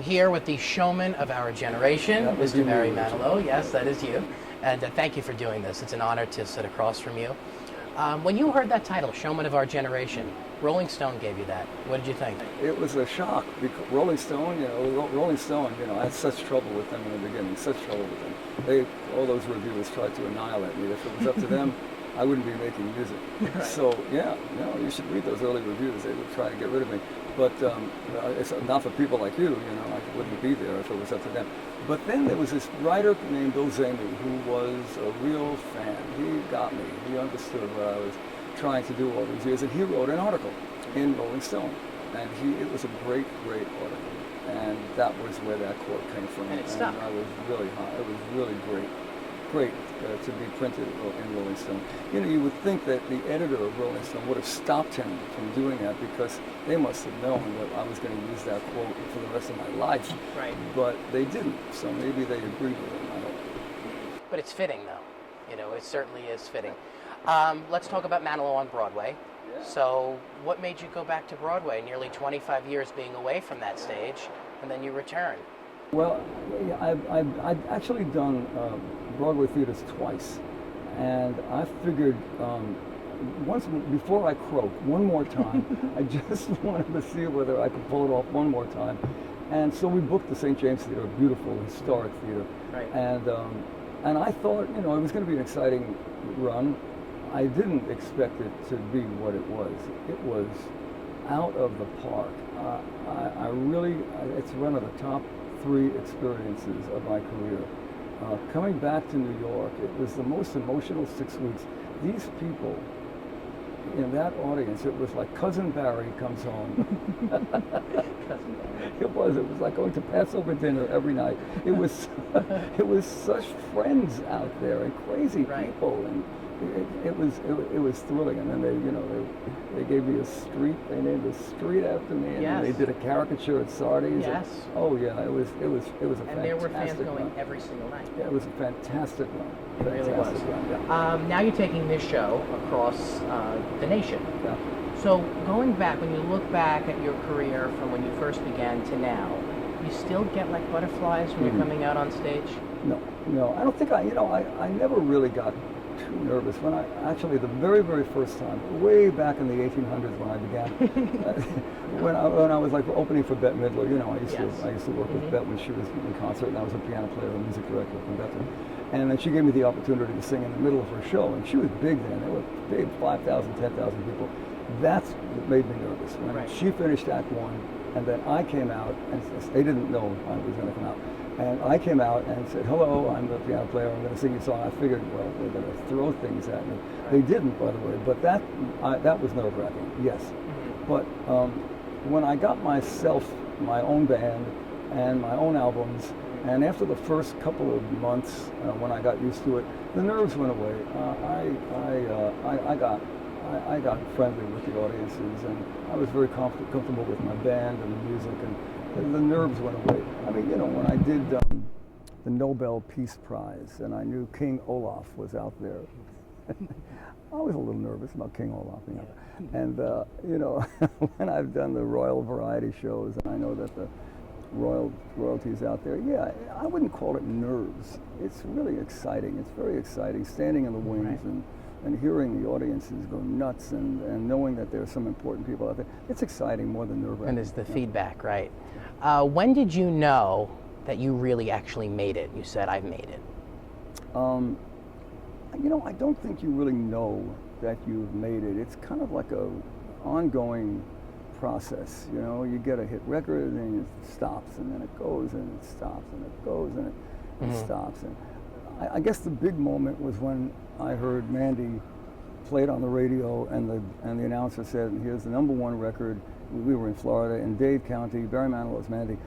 I'm here with the showman of our generation, Mr. Barry Manilow. Yes, that is you. And thank you for doing this. It's an honor to sit across from you. When you heard that title, Showman of Our Generation, Rolling Stone gave you that. What did you think? It was a shock because Rolling Stone, I had such trouble with them in the beginning, such trouble with them. All those reviewers tried to annihilate me. If it was up to them, I wouldn't be making music. Right. So, you should read those early reviews. They would try to get rid of me. But it's not for people like you, I wouldn't be there if it was up to them. But then there was this writer named Bill Zamey who was a real fan. He got me. He understood what I was trying to do all these years. And he wrote an article in Rolling Stone. And it was a great, great article. And that was where that quote came from. And it stuck. I was really high. It was really great to be printed in Rolling Stone. You would think that the editor of Rolling Stone would have stopped him from doing that because they must have known that I was going to use that quote for the rest of my life. Right. But they didn't, so maybe they agreed with him. I don't know. But it's fitting, though. It certainly is fitting. Let's talk about Manilow on Broadway. Yeah. So what made you go back to Broadway, nearly 25 years being away from that stage, and then you return? Well, I've actually done Broadway theaters twice, and I figured once before I croak one more time, I just wanted to see whether I could pull it off one more time, and so we booked the St. James Theater, a beautiful historic theater, right. And I thought it was going to be an exciting run. I didn't expect it to be what it was. It was out of the park. It's one of the top 3 experiences of my career. Coming back to New York, it was the most emotional 6 weeks. These people in that audience, it was like Cousin Barry comes home. It was like going to Passover dinner every night. It was such friends out there and crazy people, and it was thrilling. And then they gave me a street. They named a street after me, and yes. They did a caricature at Sardi's. Yes. Oh yeah, it was a fantastic And there were fans going run. every single night. Yeah, it was a fantastic run. It really was. Run, yeah. Now you're taking this show across the nation. Yeah. So going back, when you look back at your career from when you first began to now, you still get like butterflies when you're coming out on stage? No, I don't think I never really got too nervous. When the very, very first time, way back in the 1800s when I began, when I was like opening for Bette Midler, I used to work with Bette when she was in concert, and I was a piano player and music director from Bette. And then she gave me the opportunity to sing in the middle of her show, and she was big then. There were big, 5,000, 10,000 people. That's what made me nervous. When she finished Act 1, and then I came out, and they didn't know I was going to come out. And I came out and said, hello, I'm the piano player, I'm going to sing you a song. I figured, well, they're going to throw things at me. They didn't, by the way, but that was nerve-wracking, yes. But when I got myself my own band and my own albums, and after the first couple of months, when I got used to it, the nerves went away. I got friendly with the audiences, and I was very comfortable with my band and the music, and the nerves went away. I mean, when I did the Nobel Peace Prize, and I knew King Olaf was out there, I was a little nervous about King Olaf, And when I've done the Royal Variety shows, and I know that the royalties out there, I wouldn't call it nerves. It's really exciting. It's very exciting, standing in the wings and hearing the audiences go nuts and knowing that there are some important people out there. It's exciting more than nerve-wracking. And there's the feedback, right? When did you know that you really actually made it? You said, I've made it. I don't think you really know that you've made it. It's kind of like a ongoing process. You get a hit record and it stops, and then it goes and it stops, and it goes and it stops. And I guess the big moment was when I heard Mandy played on the radio, and the announcer said, here's the #1 record. We were in Florida, in Dade County, Barry Manilow's Mandy.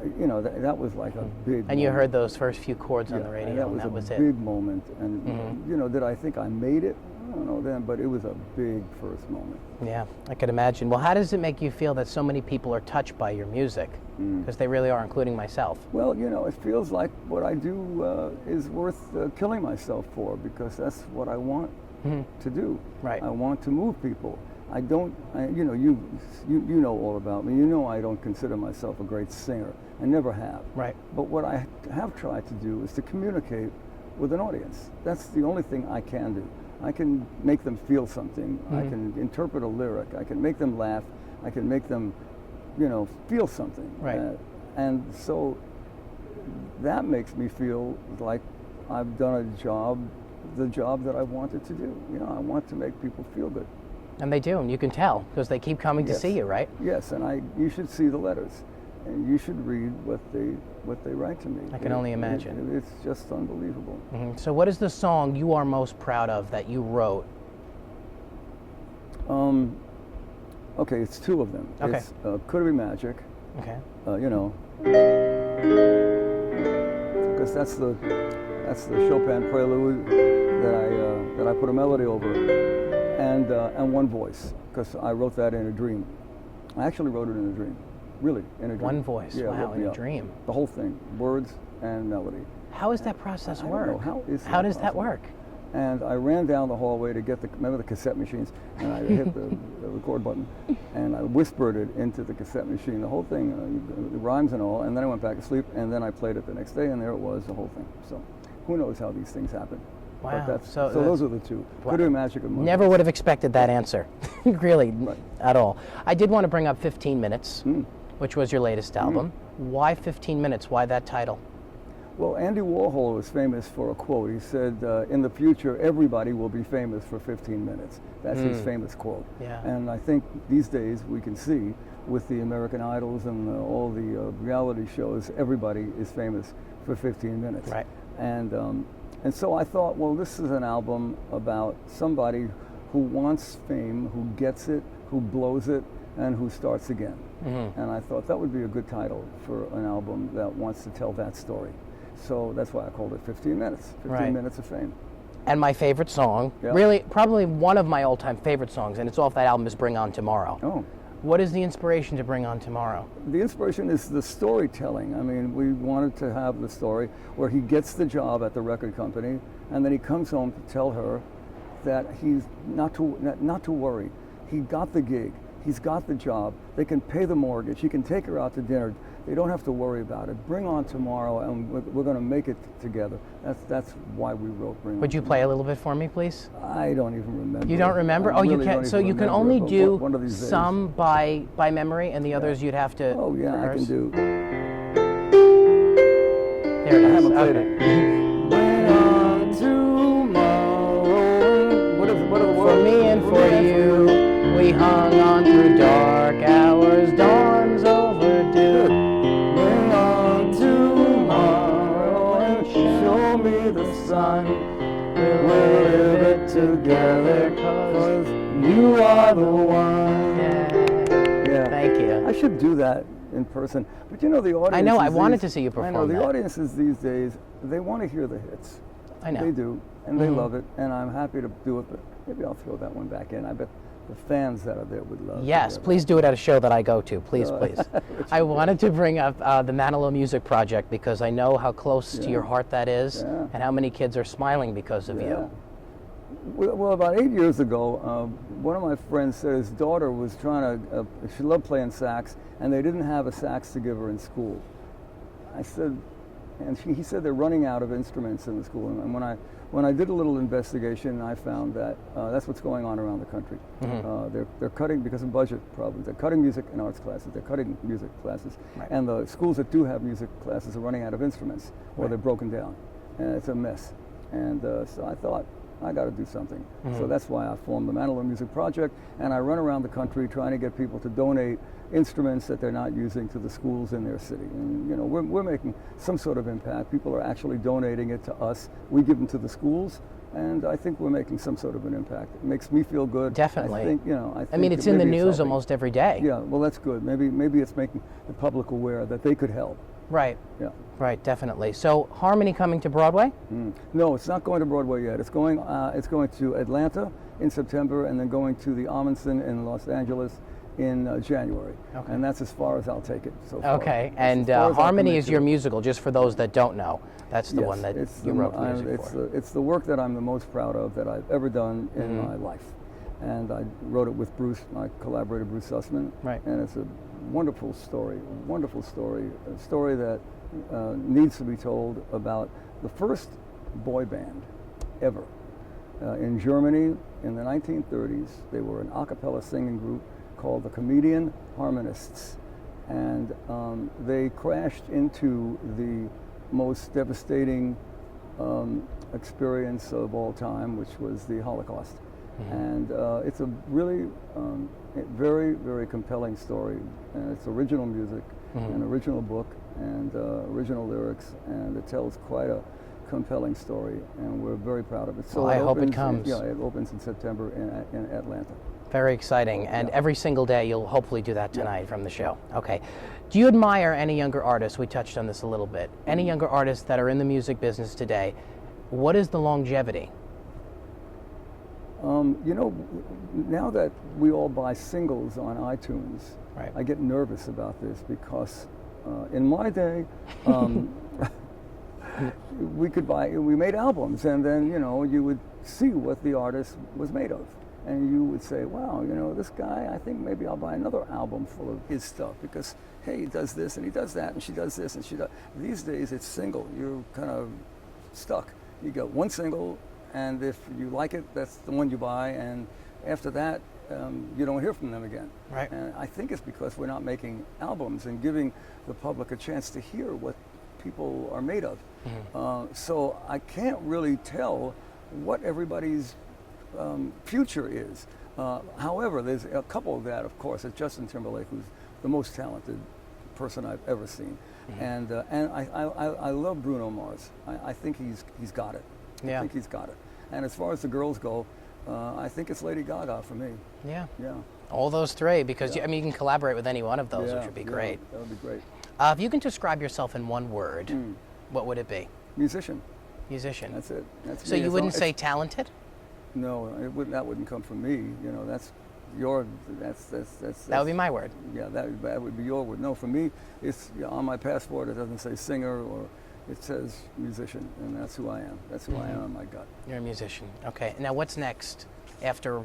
That was like a big And you heard those first few chords on the radio, and that was it. a big moment. And, did I think I made it? I don't know then, but it was a big first moment. Yeah, I could imagine. Well, how does it make you feel that so many people are touched by your music? Because they really are, including myself. Well, it feels like what I do is worth killing myself for, because that's what I want to do. Right. I want to move people. you know, you know all about me. You know I don't consider myself a great singer. I never have. Right. But what I have tried to do is to communicate with an audience. That's the only thing I can do. I can make them feel something. I can interpret a lyric. I can make them laugh. I can make them, you know, feel something. Right. And so that makes me feel like I've done the job that I wanted to do. You know, I want to make people feel good. And they do, and you can tell because they keep coming to see you, right? Yes, and you should see the letters, and you should read what they write to me. I can only imagine. It's just unbelievable. So what is the song you are most proud of that you wrote? Okay, it's two of them. Okay. It's Could It Be Magic? Okay. You know, because that's the Chopin prelude that I put a melody over, and One Voice, because I wrote that in a dream. I actually wrote it in a dream, really, in a dream. One Voice, yeah, wow, in a dream. The whole thing, words and melody. How does that process work? I don't know. How does that work? And I ran down the hallway to get remember the cassette machines, and I hit the record button, and I whispered it into the cassette machine, the whole thing, the rhymes and all, and then I went back to sleep, and then I played it the next day, and there it was, the whole thing. So who knows how these things happen. Wow. But so those are the two. Wow. Could It Be Magic and One Never Voice. would have expected that answer, really, at all. I did want to bring up 15 Minutes, which was your latest album. Why 15 Minutes? Why that title? Well, Andy Warhol was famous for a quote. He said, in the future, everybody will be famous for 15 minutes. That's his famous quote. Yeah. And I think these days we can see with the American Idols and all the reality shows, everybody is famous for 15 minutes. Right. And so I thought, well, this is an album about somebody who wants fame, who gets it, who blows it, and who starts again. And I thought that would be a good title for an album that wants to tell that story. So that's why I called it 15 Minutes, 15 Minutes of Fame. And my favorite song, really, probably one of my all-time favorite songs, and it's off that album, is Bring On Tomorrow. Oh. What is the inspiration to Bring On Tomorrow? The inspiration is the storytelling. I mean, we wanted to have the story where he gets the job at the record company, and then he comes home to tell her that he's not to worry. He got the gig. He's got the job. They can pay the mortgage. He can take her out to dinner. They don't have to worry about it. Bring On Tomorrow, and we're going to make it together. That's why we wrote Bring On. Would you play a little bit for me, please? I don't even remember. You don't remember? I Oh, you really can. don't So even you can remember only it, do one of these days. some by memory, and the others you'd have to. Oh yeah, rehearse. I can do. There it is. I haven't played Okay. it. Bring on tomorrow. What are the words? For me and for you, we hung on through dark hours, dawn's overdue. Bring on tomorrow and show me the sun. We'll live it together 'cause you are the one. Yeah. Thank you. I should do that in person. But you know, the audience. I know, I wanted to see you perform I know, the that. audiences these days, they want to hear the hits. I know. They do, and they love it, and I'm happy to do it, but maybe I'll throw that one back in. I bet the fans that are there would love it. Yes, please do it at a show that I go to. Please, please. I wanted to bring up the Manilow Music Project because I know how close to your heart that is and how many kids are smiling because of you. Well, about 8 years ago, one of my friends said his daughter was trying to, she loved playing sax, and they didn't have a sax to give her in school. I said, and he said they're running out of instruments in the school. And when I did a little investigation, I found that that's what's going on around the country. They're cutting, because of budget problems, they're cutting music and arts classes, they're cutting music classes. And the schools that do have music classes are running out of instruments, or they're broken down. And it's a mess. And so I thought, I got to do something. So that's why I formed the Manilow Music Project, and I run around the country trying to get people to donate instruments that they're not using to the schools in their city. And you know, we're making some sort of impact. People are actually donating it to us. We give them to the schools, and I think we're making some sort of an impact. It makes me feel good. Definitely. I think, you know, I mean, it's in the news almost every day. Yeah, well, that's good. Maybe it's making the public aware that they could help. Right. Yeah. Right, definitely. So Harmony coming to Broadway? No, it's not going to Broadway yet. It's going to Atlanta in September, and then going to the Ahmanson in Los Angeles in January. Okay. And that's as far as I'll take it so far. Okay, That's and as far as I'll Harmony commit is to your it. musical, just for those that don't know. That's the Yes, one that it's you the- wrote the music for. It's the work that I'm the most proud of that I've ever done in my life. and I wrote it with Bruce, my collaborator Bruce Sussman. Right. And it's a wonderful story, a story that needs to be told about the first boy band ever. In Germany in the 1930s, they were an a cappella singing group called the Comedian Harmonists. And they crashed into the most devastating experience of all time, which was the Holocaust. And it's a really very, very compelling story. And it's original music, an original book, and original lyrics, and it tells quite a compelling story, and we're very proud of it. So well, I hope it comes. Yeah, it opens in September in Atlanta. Very exciting, and every single day you'll hopefully do that tonight from the show. Okay. Do you admire any younger artists? We touched on this a little bit. Any younger artists that are in the music business today, what is the longevity? You know, now that we all buy singles on iTunes, right. I get nervous about this because in my day, we made albums, and then, you know, you would see what the artist was made of. And you would say, wow, you know, this guy, I think maybe I'll buy another album full of his stuff because, hey, he does this and he does that and she does this and she does. These days it's single. You're kind of stuck. You get one single, and if you like it, that's the one you buy, and after that, you don't hear from them again. Right. And I think it's because we're not making albums and giving the public a chance to hear what people are made of. So I can't really tell what everybody's future is. However, there's a couple that, of course, is Justin Timberlake, who's the most talented person I've ever seen, and I love Bruno Mars. I think he's got it. Yeah. I think he's got it. And as far as the girls go, I think it's Lady Gaga for me. Yeah. Yeah. All those three, because you can collaborate with any one of those, which would be great. That would be great. If you can describe yourself in one word, what would it be? Musician. Musician. That's it. That's so me. you wouldn't say talented? No, that wouldn't come from me. You know, that's that would be my word. Yeah, that would be your word. No, for me, it's on my passport. It doesn't say singer, or it says musician, and that's who I am. That's who I am in my gut. You're a musician. Okay. Now, what's next after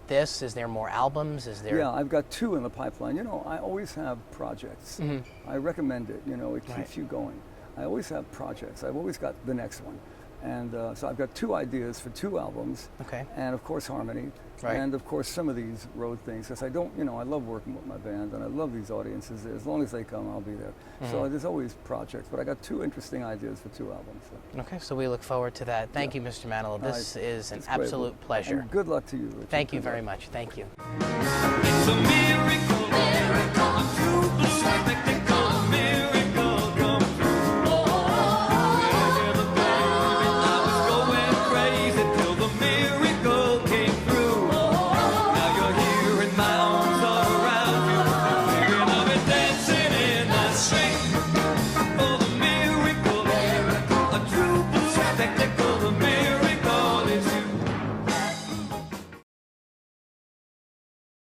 this? Is there more albums? Is there? Yeah, I've got 2 in the pipeline. You know, I always have projects. I recommend it. You know, it keeps you going. I always have projects. I've always got the next one. And so I've got 2 ideas for 2 albums. Okay. And of course harmony. Right. And of course some of these road things, because I don't, you know, I love working with my band and I love these audiences. As long as they come, I'll be there. So there's always projects, but I got 2 interesting ideas for 2 albums. So. Okay, so we look forward to that. Thank you, Mr. Manilow. This is an absolute pleasure. And good luck to you, Richard. Thank you very much. Thank you. It's a miracle.